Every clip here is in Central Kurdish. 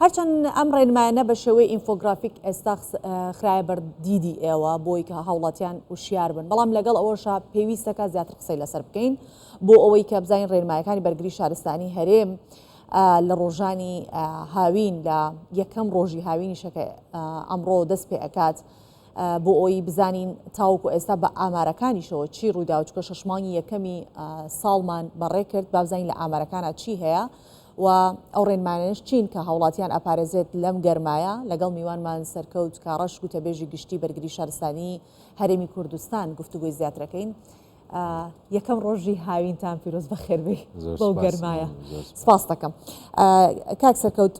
هەرچەند ئەم ڕێنمایانە بە شێوەی ئینفۆگرافیک ئێستا خراە بەردیدی ئێوە بۆی کە هاوڵاتیان وشیار بن، بەڵام لەگەڵ ئەوەشە پێویستەکە زیاتر قسەی لەسەر بکەین بۆ ئەوەی کە بزانین ڕێنمایەکانی بەرگری شارستانی هەرێم لە ڕۆژانی هاوین لە یەکەم ڕۆژی هاوینیشەکە ئەمڕۆ دەست پێ ئەکات بۆ ئەوی بزانین تاوکو ئێستا بە ئامارەکانیشەوە چی ڕوویدا و چکە شەشمانگی یەکەمی ساڵمان بەڕێ کرد با بزانین لە ئامارەکانە چی هەیە و ئەو ڕێنمانش چین کە هاوڵاتیان ئەپارێزێت لەم گەرمایە لەگەڵ میوانمان سەرکەوت کاڕەش گوتەبێژی گشتی بەرگری شارستانی هەرێمی کوردستان گفتوگوی زیاترەکەین. یەکەم ڕۆژی هاوینتان پیرۆز بەخێربێ بەو گەرمایە. سپاس دەکەم کاک سەرکەوت.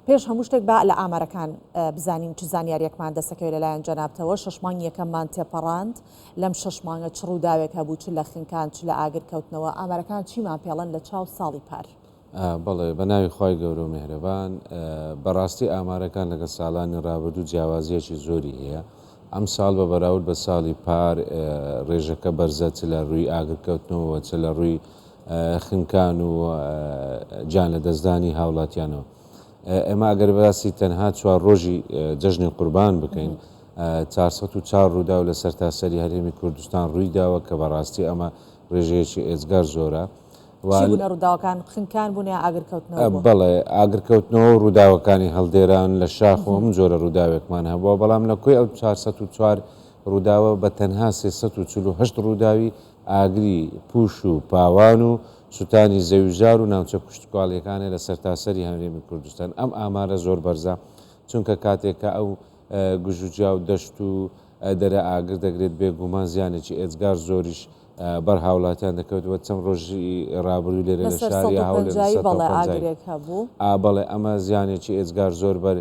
پێش هەموو شتێک با لە ئامارەکان بزانین چ زانیاریەکمان دەسەکەوێت لەلایەن جەنابتەوە. شەشمانگی یەکەممان تێپەڕاند، لەم شەشمانگە چ ڕووداوێک هەبوو، چ لە خنکان چ لە ئاگرکەوتنەوە. ئامارەکان چیمان پێڵەن لە چاو ساڵی پار؟ بەڵێ بە ناوی خی گەورە و میهرەبان، بەڕاستی ئامارەکان لەگە ساڵانی ڕابردوو جیاوازیەکی زۆری هەیە. ئەم ساڵ بە بەراورد بە ساڵی پار ڕێژەکە بەرزە چ لە ڕووی ئاگرکەوتنەوە چ لە ڕووی خنکان و جان لە دەستدانی هاوڵاتیانەوە. ئێمە ئەگەر باسی تەنها چوار ڕۆژی جەژنی قوربان بکەین 404 ڕوودا و لە سەرتاسەری هەرێمی کوردستان ڕووی داوە کە بەڕاستی ئەمە ڕێژەیەکی ئێزگار زۆرە. ڕووداوەکان خنکان بوون ئاگرکەوتنەوە؟ بەڵێ ئاگرکەوتنەوە و ڕووداوەکانی هەڵدێران لە شاخ و هەموو جۆرە ڕووداوێکمان هەبووە، بەڵام لە کوێ ئەو 404 ڕووداوە بە تەنها 348 ڕووداوی ئاگری پوش و پاوان و سوتانی زەویژار و ناوچە کوشتکواڵیەکانە لە سەرتاسەری هەرێمی کوردستان. ئەم ئامارە زۆر بەرزە، چونکە کاتێککە ئەو گژوجیا و دەشت و دەرە ئاگر دەگرێت بێگومان زیانێکی ئێزگار زۆریش بەر هاوڵاتیان دەکەوتەوە. چەند ڕۆژی ڕابردوو لێرە لە شاری بەڵێ ئەمە زیانێکی ئێزگار زۆر بەر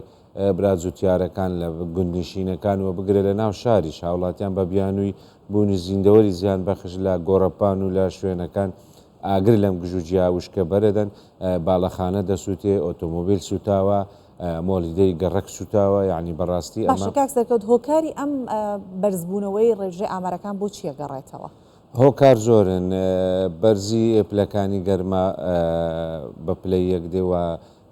براجوتیارەکان لە گوندنشینەکانەوە بگرێت لە ناو شاریش. هاوڵاتیان بە بیانووی بوونی زیندەوەری زیان بەخش لە گۆڕەپان و لە شوێنەکان ئاگر لەم گژوجیا وشکە بەرەدەن، باڵەخانە دەسووتێ، ئۆتۆمۆبیل سوتاوە، مۆلیدەی گەڕک سوتاوە. یعنی بەڕاستی ئەمە کاک سەرکەوت هۆکاری ئەم بەرزبوونەوەی ڕێژەی ئامارەکان بۆ چیە گەڕێتەوە؟ هۆکار زۆرن، بەرزی پلەکانی گەرما بە پلەی یەک دێوە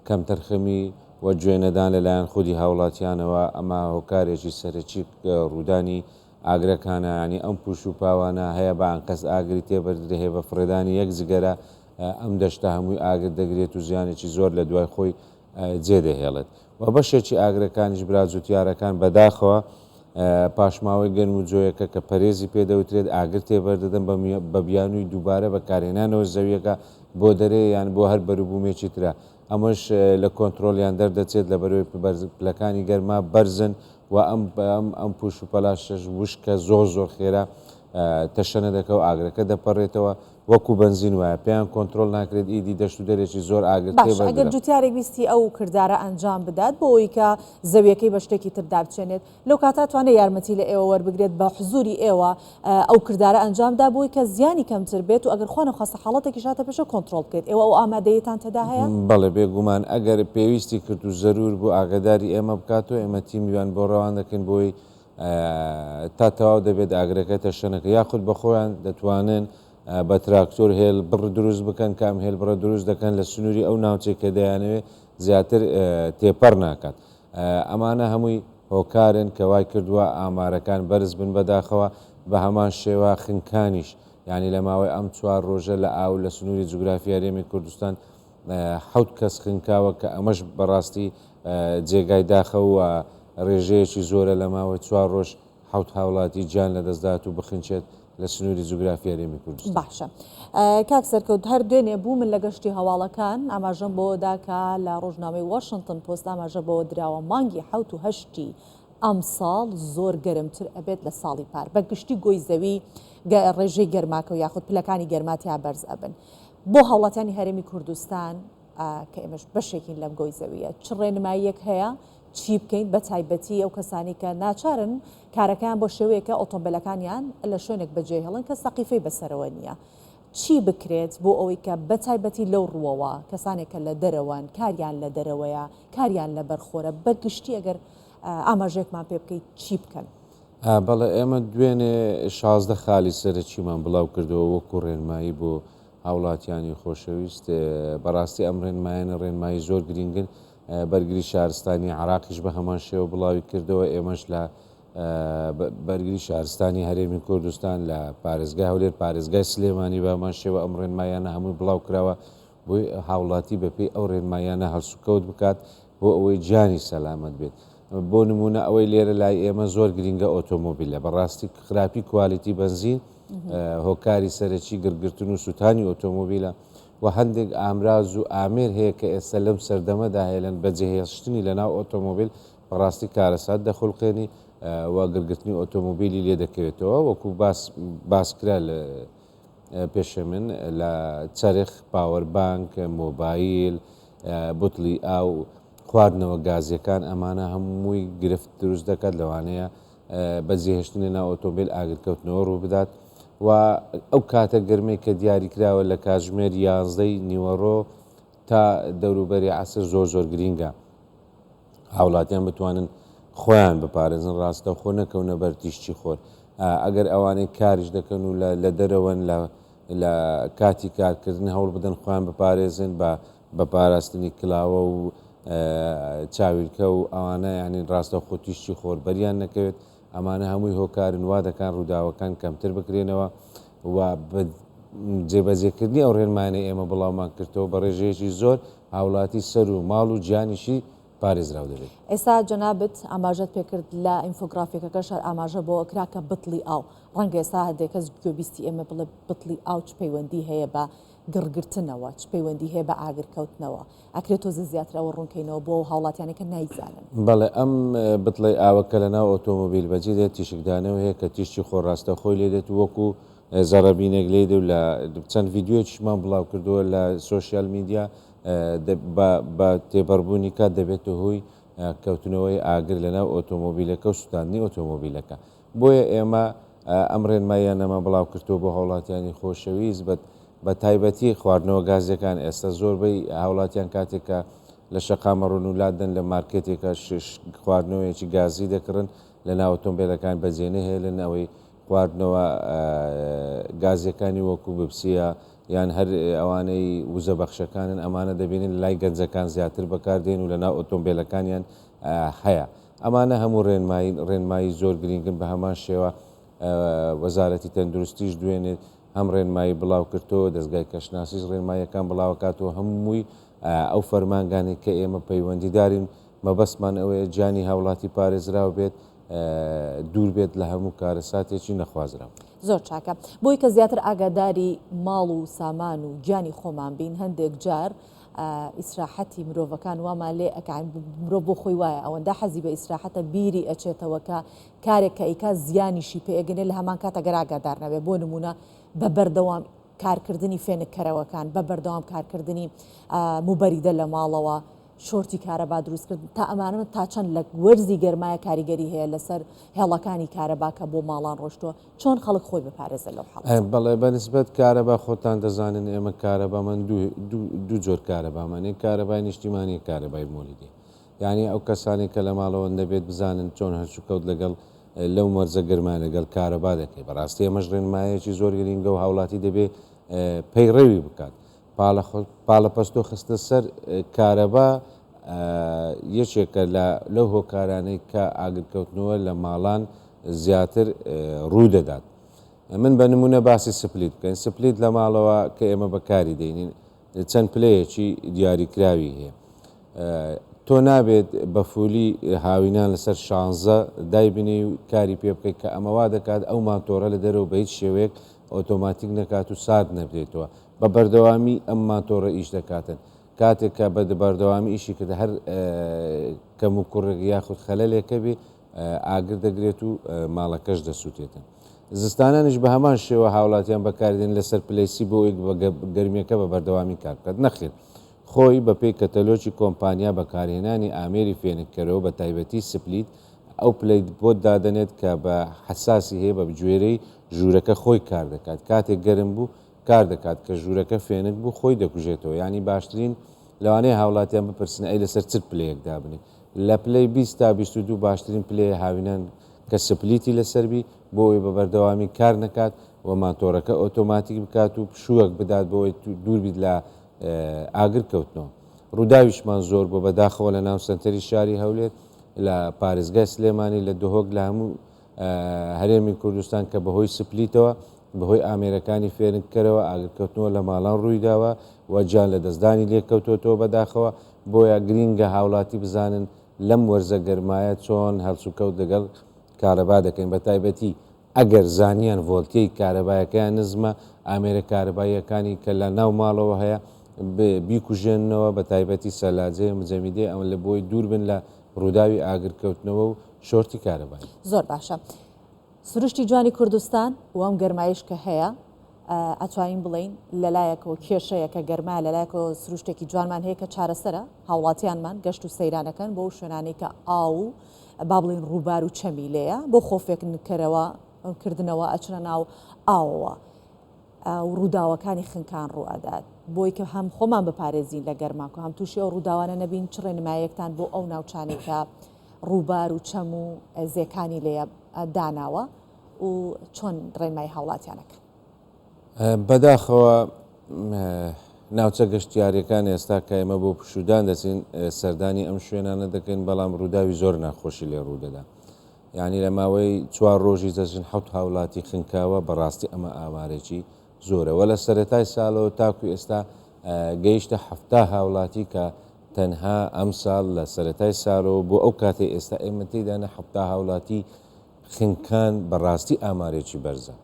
کەم تەرخەمی و گوێنەدان لەلایەن خودی هاوڵاتیانەوە. ئەمە هۆکارێکی سەرەکی ڕوودانی ئاگرەکانە، ینی ئەم پوش و پاوانە هەیە بە ئەنقەس ئاگری تێبەردرێ هەیە بە فڕێدانی یەک جگەرە ئەم دەشتە هەمووی ئاگر دەگرێت و زیانێکی زۆر لە دوای خۆی جێدەهێڵێت. و بەشێکی ئاگرەکانیش براجوتیارەکان بەداخەوە پاشماوەی گەرم و جۆیەکە کە پەرێزی پێدەوترێت ئاگر تێبەردەدەن بە بیانووی دووبارە بەکارێنانەوە زەویەکە بۆ دەرێ یان بۆ هەر بەروبوومێکی ترە. ئەمەش لە کۆنتترۆلیان دەردەچێت لە بەرەوەی پلەکانی گەرما بەرزن و ئەم پوش و پەلاشش وشکە زۆر خێرا تەشەنە دەکە و ئاگرەکە دەپەڕێتەوە وەکو بنزین وایە پێیان کۆنتترۆل ناکرێت. ئیدی دەشت و دەرێکی زۆر ئاگر ئەگەر جوتیارێک ویستی ئەو کردارە ئەنجام بدات بۆ ئەوی کە زەویەکەی بە شتێکی تردا بچێنێت، لەو کاتا توانێت یارمەتی لە ئێوە وەربگرێت بە حزوری ئێوە ئەو کردارە ئەنجامدا بۆی کە زیانی کەمتر بێت و ئەگەر خوانە خاصە حاڵەتێکی شاتە پێشە کۆنتترۆل بکەیت. ئێوە ئەو ئامادەیەتان تەدا هەیە؟ بەڵێ بێگومان ئەگەر پێویستی کرد و زەرور بوو ئاگداری ئێمە بکاتەوە، ئێمە تیمیوان بۆ ڕەوان دەکەن بۆی تا تەواو دەبێت ئاگرەکە تەشەنەکە یاخود بە خۆیان دەتوانن بە تراکتۆر هێل بڕ دروست بکەن، کام هێل بڕە دروست دەکەن لە سنووری ئەو ناوچێک کە دەیانەوێت زیاتر تێپەڕ ناکات. ئەمانە هەمووی هۆکارن کە وای کردووە ئامارەکان بەرز بن بەداخەوە. بە هەمان شێوە خنکانیش، ینی لە ماوەی ئەم چوار ڕۆژە لە ئاو لە سنووری جوگرافی هەرێمی کوردستان 7 کەس خنکاوە کە ئەمەش بەڕاستی جێگای داخە و ڕێژەیەکی زۆرە لە ماوەی 4 ڕۆژ 7 هاوڵاتی گیان لەدەستدات و بخنچێت لە سنووری جوگرافی هەرێمی کوردستان. باشە کاک سەرکەوت، هەر دوێنێ بوو من لە گەشتی هەواڵەکان ئاماژەم بۆدا کە لە ڕۆژنامەی واشنگتن پۆست ئاماژە بۆ دراوە مانگی 7 و 8 ئەم ساڵ زۆر گەرمتر ئەبێت لە ساڵی پار، بە گشتی گۆی زەوی ڕێژەی گەرماکە و یاخود پلەکانی گەرماتیا بەرز ئەبن. بۆ هاوڵاتیانی هەرێمی کوردستان کە ئێمەش بەشێکین لەم گۆی زەویە چ ڕێنماییەک هەیە چی بکەین بە تایبەتی ئەو کەسانی کە ناچارن کارەکان بۆ شێوەیەکە ئۆتۆمبیلەکانیان لە شوێنێک بەجێ هێڵن کە سەقیفەی بەسەرەوە نییە، چی بکرێت بۆ ئەوەی کە بە تایبەتی لەو ڕووەوە کەسانێکە لە دەرەوەن کاریان لە دەرەوەیە کاریان لە بەرخۆرە بە گشتی ئەگەر ئاماژێکمان پێ بکەیت چی بکەن؟ بەڵێ ئێمە دوێنێ 16 خالی سەرەکیمان بڵاو کردەوە وەکو ڕێنمایی بۆ هاوڵاتیانی خۆشەویست. بەڕاستی ئەم ڕێنمایانە ڕێنمایی زۆر گرنگن بەرگری شارستانی عراقیش بە هەمان شێوە بڵاوی کردەوە ئێمەش لە بەرگری شارستانی هەرێمی کوردستان لە پارێزگای هەولێر پارێزگای سلێمانی بە هەمان شێوە ئەم ڕێنمایانە هەمووی بڵاو کراوە بۆی هاوڵاتی بەپێی ئەو ڕێنمایانە هەڵسوکەوت بکات بۆ ئەوەی گیانی سەلامەت بێت. بۆ نمونە ئەوەی لێرە لای ئێمە زۆر گرنگە ئۆتۆمۆبیلە بەڕاستی خراپی کوالیتی بنزین هۆکاری سەرەکی گرگرتن و سووتانی ئۆتۆمۆبیلە و هەندێک ئامراز و ئامێر هەیە کە ئێستا لەم سەردەمەدا هێلەن بەجێهێشتنی لەناو ئۆتۆمۆبیل بەڕاستی کارەسات دەخڵقێنی و گرگرتنی ئۆتۆمۆبیلی لێ دەکەوێتەوە وەکو باسکرا لە پێشە من لە چەرخ پاوەربانک مۆبایل بوتڵی ئاو خواردنەوە گازیەکان ئەمانە هەمووی گرفت دروست دەکات لەوانەیە بەجێهێشتنی ناو ئۆتۆمبیل ئاگرکەوتنەوە ڕوو بدات و ئەو کاتە گرمەی کە دیاری کراوە لە کاتژمێر 11 نیوەڕۆ تا دەوروبەری عەسر زۆر گرینگە هاوڵاتیان بتوانن خۆیان بپارێزن ڕاستە خۆ نەکەونە بەر تیشتی خۆر ئەگەر ئەوانەی کاریش دەکەن و لە دەرەوەن لە کاتی کارکردن هەوڵ بدەن خۆیان بپارێزن بە پاراستنی کلاوە و چاویلکە و ئەوانە ینی ڕاستە خۆ تیشتی خۆر بەریان نەکەوێت ئەمانە هەمووی هۆکارن وا دەکان ڕووداوەکان کەمتر بکرێنەوە و جێبەجێکردنی ئەو ڕێنمانەی ئێمە بڵاومان کردەوە بە ڕێژەیەکی زۆر هاوڵاتی سەر و ماڵ و گیانیشی پارێزراو دەبێت. ئێستا جەنابەت ئاماژەت پێکرد لە ئینفۆگرافیکەکەش ئاماژە بۆ کراکە بتڵی ئاو ڕەنگە ئێستا هەندێک کەس گوێبیستی ئێمە بڵێ بتڵی ئاو چ پەیوەندی هەیە بە گڕگرتنەوە چ پەیوەندی هەیە بە ئاگرکەوتنەوە ئەکرێت تۆزە زیاترەوە ڕوونکەینەوە بۆ هاوڵاتیانێکە نایزانن. بەڵێ ئەم بتڵی ئاوەکە لە ناو ئۆتۆمۆبیل بەجێ دێت تیشکدانەوە هەیە کە تیشتی خۆڕاستە خۆی لێ دێت وەکو زەڕەبینێک لێ و لە چەند ڤیددیۆیشمان بڵاو کردووە لە سوۆسیال میدیا بە تێبەربوونی کات دەبێتە هۆی کەوتنەوەی ئاگر لەناو ئۆتۆمۆبیلەکە و سووتاندنی ئۆتۆمۆبیلەکە بۆیە ئێمە ئەم ڕێنماییان ئەمە بڵاو کردەوە بۆ هاوڵاتیانی خۆشەویست بە تایبەتی خواردنەوە گازیەکان ئێستا زۆربەی هاوڵاتیان کاتێکە لە شەقامە ڕوونولادن لە مارکێتێکە خواردنەوەیەکی گازی دەکڕن لە ناو ئۆتۆمبیلەکان بەجێنە هێلن ئەوەی خواردنەوە گازیەکانی وەکو بپسیە یان هەر ئەوانەی وزە بەخشەکانن ئەمانە دەبینن لای گەنجەکان زیاتر بەکاردێن و لە ناو ئۆتۆمبیلەکانیان هەیە ئەمانە هەموو ڕێنمایی زۆر گرنگن بە هەمان شێوە وەزارەتی تەندروستیش دوێنێت هەم ڕێنمایی بڵاو کردەوە دەستگای کەشناسیش ڕێنماییەکان بڵاوکاتەوە هەمووی ئەو فەرمانگانی کە ئێمە پەیوەندی دارین مەبەستمان ئەوەیە گیانی هاوڵاتی پارێزراو بێت دوور بێت لە هەموو کارەساتێکی نەخوازراوە. زۆر چاکە بۆی کە زیاتر ئاگاداری ماڵ و سامان و گیانی خۆمان بین هەندێک جار ئیسراحەتی مرۆڤەکان وامان لێ ئەکان مرۆڤ بۆ خۆی وایە ئەوەندە حەزی بە ئیسراحەتە بیری ئەچێتەوە کە کارێک کە ئیکا زیانیشی پێگەنێ لە هەمان کاتە گەر ئاگادار نەبێ بۆ نمونە بە بەردەوام کارکردنی فێنکەرەوەکان بە بەردەوام کارکردنی موبەریدە لە ماڵەوە شۆرتی کارەبا دروستکرد تا ئەمانە تا چەند لە وەرزی گەرمایە کاریگەری هەیە لەسەر هێڵەکانی کارەباکە بۆ ماڵان ڕۆشتووە چۆن خەڵک خۆی بپارێزە لەو حاڵەتە. بەڵێ بەنسبەت کارەبا خۆتان دەزانن ئێمە کارەبامان دوو جۆر کارەبامانێ کارەبای نیشتیمانی کارەبای مۆلیدی یعنی ئەو کەسانی کە لە ماڵەوە دەبێت بزانن چۆن هەرچووکەوت لەگەڵ لەو مەرزە گەرمان لەگەڵ کارەبا دەکەی بەڕاستی ئەمەش ڕێنمایەکی زۆر گرنگە و هاوڵاتی دەبێت پەیڕەوی بکات پاڵە پەستۆ خستە سەر کارەبا یەکێکە لەو هۆکارانەی کە ئاگرکەوتنەوە لە ماڵان زیاتر ڕوو دەدات. من بە نمونە باسی سپلیت بکەین سپلیت لە ماڵەوە کە ئێمە بەکاری دەینین چەند پلەیەکی دیاریکراوی هەیە تۆ نابێت بە فولی هاوینان لەسەر 16 دایبنی و کاری پێ بکەیت کە ئەمەوا دەکات ئەو ماتۆرە لە دەرەوە بە هیچ شێوەیەک ئۆتۆماتیک نەکات و سارد نەبێتەوە بە بەردەوامی ئەم ماتۆرە ئیش دەکاتن کاتێک کە بە بەردەوامی ئیشی کرد هەر کەم و کوڕێک یاخود خەلەلێکە بێ ئاگر دەگرێت و ماڵەکەش دەسووتێتن. زستانانش بە هەمان شێوە هاوڵاتیان بەکاردێن لەسەر پلەیسی بۆ گەرمیەکە بە بەردەوامی کار بکات نەخێت خۆی بەپێی کەتەلۆکی کۆمپانیا بەکارهێنانی ئامێری فێنکەرەوە بە تایبەتی سپلیت ئەو پلەیت بۆ دادەنێت کە بە حساسی هەیە بە گوێرەی ژوورەکە خۆی کار دەکات کاتێک گەرم بوو کار دەکات کە ژوورەکە فێنک بوو خۆی دەکوژێتەوە ینی باشترین لەوانەیە هاوڵاتیان بپرسن ئەی لەسەر چ پلەیەک دابنێ لە پلەی 20 تا 22 باشترین پلەیە هاوینان کە سپلیتی لەسەربی بۆ ئەوی بە بەردەوامی کار نەکات و ماتۆرەکە ئۆتۆماتیک بکات و شووەک بدات بۆ ئەوی دوور بیت لە ئاگر کەوتنەوە ڕووداویشمان زۆر بۆ بەداخەوە لە ناو سنتەری شاری هەولێر لە پارێزگای سلێمانی لە دهۆک لە هەموو هەرێمی کوردستان کە بەهۆی سپلیتەوە بەهۆی ئامێرەکانی فێرنکەرەوە ئاگرکەوتنەوە لە ماڵان ڕوویداوە و جان لە دەستدانی لێککەوتۆتەوە بەداخەوە بۆیە گرینگە هاوڵاتی بزانن لەم وەرزە گەرمایە چۆن هەڵسوکەوت لەگەڵ کارەبا دەکەین بە تایبەتی ئەگەر زانیان ڤۆلتەی کارەبایەکەیان نزمە ئامێرە کارەباییەکانی کە لە ناو ماڵەوە هەیە بیکوژێنەوە بە تایبەتی سەلاجێ مجەمیدێ ئەمە لە بۆی دوور بن لە ڕووداوی ئاگرکەوتنەوە و شۆرتی کارەبای. زۆر باشە. سروشتی جوانی کوردستان و ئەم گەرمایش کە هەیە ئەتوانین بڵین لەلایەکەوە کێشەیەکە گەرمای لەلایەکەوە سروشتێکی جوانمان هەیە کە چارەسەرە هاوڵاتیانمان گەشت و سەیرانەکەن بۆ شوێنانی کە ئاو با بڵین ڕووبار و چەمیلەیە بۆ خۆفێکنکەرەوە کردنەوە ئەچنە ناو ئاوەوە و ڕووداوەکانی خنکان ڕوئەدات بۆی کە هەم خۆمان بپارێزین لە گەرماکە هەم تووشی ئەو ڕووداوانە نەبین چ ڕێنمایەکتان بۆ ئەو ناوچانی کە ڕووبار و چەم و زێکانی لێ داناوە و چۆن ڕێنمای هاوڵاتیانەکە. بەداخەوە ناوچە گەشتیاریەکان ئێستا کە ئێمە بۆ پشودان دەچین سەردانی ئەم شوێنانە دەکەین بەڵام ڕووداوی زۆر ناخۆشی لێ ڕوودەدا. یعنی لە ماوەی 4 ڕۆژی دەچین 7 هاوڵاتی خنکاوە بەڕاستی ئەمە ئامارێکی زۆرەوە لە سەرەتای ساڵەوە تاکو ئێستا گەیشتە 7 هاوڵاتی کە تەنها ئەم ساڵ لە سەرەتای ساڵەوە بۆ ئەو کاتێ ئێستا ئێمە تێدانە 7 هاوڵاتی خنکان بەڕاستی ئامارێکی بەرزە.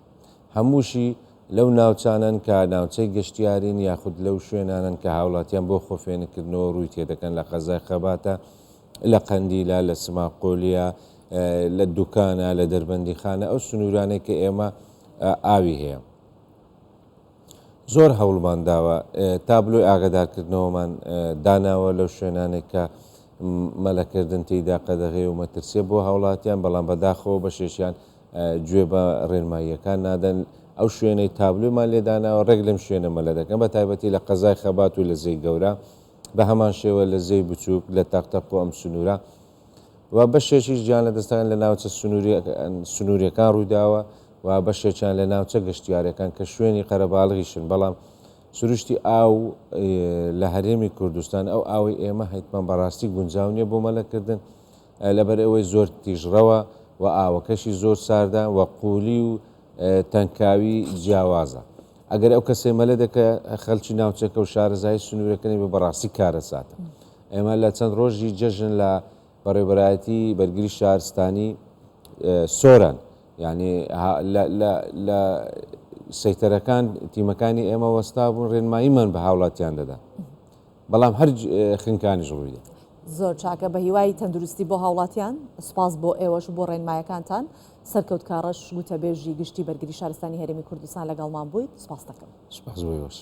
هەمووشی لەو ناوچانن کە ناوچەی گەشتیارین یاخود لەو شوێنانن کە هاوڵاتیان بۆ خۆفێنکردنەوە ڕووی تێدەکەن لە قەزای خەباتە لە قەندیلە لە سماقۆلیە لە دوکانە لە دەربەندی خانە ئەو سنوورانێک کە ئێمە ئاوی هەیە. زۆر هەوڵمان داوە تابلۆی ئاگادارکردنەوەمان داناوە لەو شوێنانێک کە مەلەکردن تێیدا قەدەغێ و مەترسیە بۆ هاوڵاتیان بەڵام بەداخەوە بە شێشیان گوێ بە ڕێنماییەکان نادەن ئەو شوێنەی تابلومان لێداناوە ڕێک لەم شوێنە مەلە دەکەن بە تایبەتی لە قەزای خەبات و لە زەی گەورە بە هەمان شێوە لە زەی بچووک لە تاقتەق و ئەم سنوورە و بەشێکیش گیان لە دەستان لە ناوچە سنووریەکان ڕووداوە و بەشێکیان لە ناوچە گەشتیارەکان کە شوێنی قەرەباڵغیشن بەڵام سروشتی ئاو لە هەرێمی کوردستان ئەو ئاوی ئێمە هەیتمان بەڕاستی گونجاو نییە بۆ مەلەکردن لەبەر ئەوەی زۆر تیژڕەوە و ئاوەکەشی زۆر ساردا و قولی و تەنکاوی جیاوازە. ئەگەر ئەو کەسێ مەلە دەکە خەلکی ناوچەکە و شارەزای سنوورەکەنی بە بەڕاستی کارە ساتە. ئێمە لە چەند ڕۆژی جەژن لە بەڕێوەبەرایەتی بەرگری شارستانی سۆران یعنی لە سەیتەرەکان تیمەکانی ئێمە وەستا بوون ڕێنماییمان بە هاوڵاتیان دەدا بەڵام هەر خنکانیش ڕوویدا. زۆر چاکە بە هیوای تەندروستی بۆ هاوڵاتیان سپاس بۆ ئێوەش بۆ ڕێنمایەکانتان سەرکەوت کارەش گوتەبێژی گشتی بەرگری شارستانی هەرێمی کوردستان لەگەڵمان بوویت سپاس دەکەم. سپاس بۆ ئێوەش.